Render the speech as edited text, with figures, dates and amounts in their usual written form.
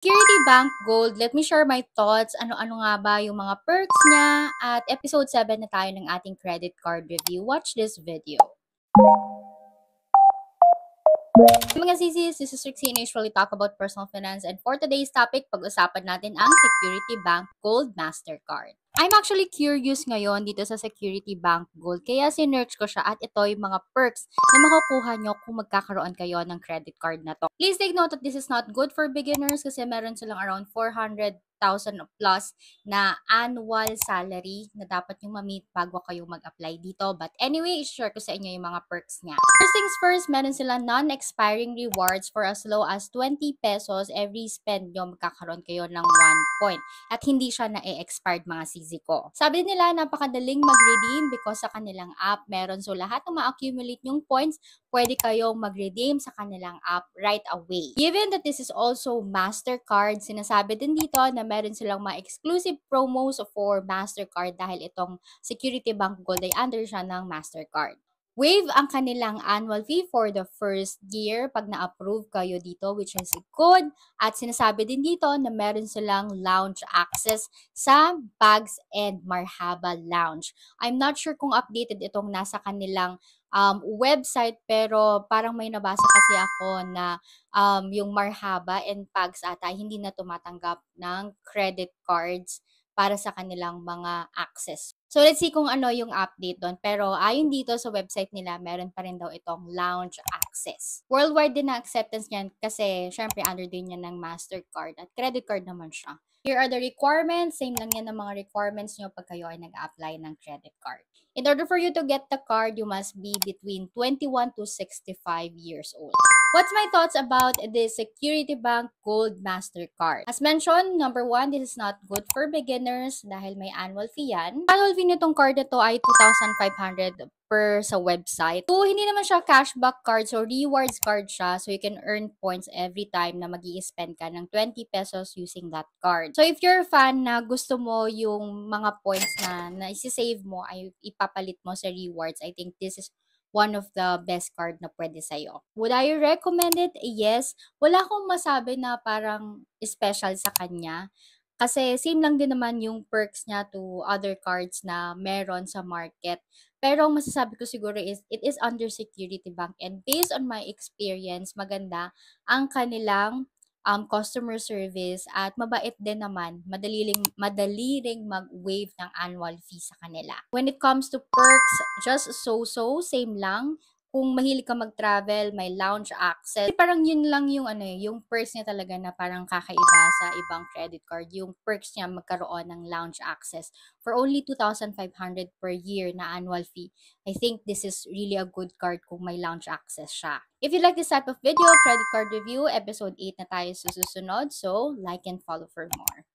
Security Bank Gold, let me share my thoughts. Ano-ano nga ba yung mga perks niya? At episode 7 na tayo ng ating credit card review. Watch this video. Mga sisis, this is Rixie and I usually talk about personal finance, and for today's topic, pag-usapan natin ang Security Bank Gold Mastercard. I'm actually curious ngayon dito sa Security Bank Gold, kaya sinearch ko siya at ito yung mga perks na makukuha nyo kung magkakaroon kayo ng credit card na to. Please take note that this is not good for beginners kasi meron silang around 400,000 plus na annual salary na dapat yung ma-meet bago kayo mag-apply dito. But anyway, i-share ko sa inyo yung mga perks niya. First things first, meron silang non-expiring rewards for as low as 20 pesos every spend nyo, magkakaroon kayo ng 1 point. At hindi siya na-expired mga sisi ko. Sabi nila, napakadaling mag-redeem because sa kanilang app meron. So lahat ng ma-accumulate yung points, pwede kayong mag-redeem sa kanilang app right away. Given that this is also Mastercard, sinasabi din dito na meron silang mga exclusive promos for Mastercard dahil itong Security Bank Gold ay under siya ng Mastercard. Waive ang kanilang annual fee for the first year pag na-approve kayo dito, which is good. At sinasabi din dito na meron silang lounge access sa Bags and Marhaba Lounge. I'm not sure kung updated itong nasa kanilang website, pero parang may nabasa kasi ako na yung Marhaba and Pags ata hindi na tumatanggap ng credit cards para sa kanilang mga access. So, let's see kung ano yung update doon. Pero ayon dito sa website nila, meron pa rin daw itong lounge access. Worldwide din na acceptance niyan kasi syempre under din yan ng Mastercard at credit card naman siya. Here are the requirements. Same lang yan ng mga requirements nyo pag kayo ay nag-apply ng credit card. In order for you to get the card, you must be between 21 to 65 years old. What's my thoughts about the Security Bank Gold Mastercard? As mentioned, number 1, this is not good for beginners dahil may annual fee yan. Annual fee nitong card na to ay 2,500 per sa website. So, hindi naman siya cashback card, so rewards card siya. So, you can earn points every time na mag-i-spend ka ng 20 pesos using that card. So, if you're a fan na gusto mo yung mga points na isi-save mo ay ipapalit mo sa rewards, I think this is one of the best card na pwede sa'yo. Would I recommend it? Yes. Wala akong masabi na parang special sa kanya. Kasi same lang din naman yung perks niya to other cards na meron sa market. Pero ang masasabi ko siguro is, it is under Security Bank. And based on my experience, maganda ang kanilang customer service at mabait din naman, madali ring mag-waive ng annual fee sa kanila. When it comes to perks, just so, same lang. Kung mahilig ka mag-travel, may lounge access. Parang yun lang yung yung perks niya talaga na parang kakaiba sa ibang credit card. Yung perks niya magkaroon ng lounge access for only 2,500 per year na annual fee. I think this is really a good card kung may lounge access siya. If you like this type of video, credit card review, episode 8 na tayo susunod. So, like and follow for more.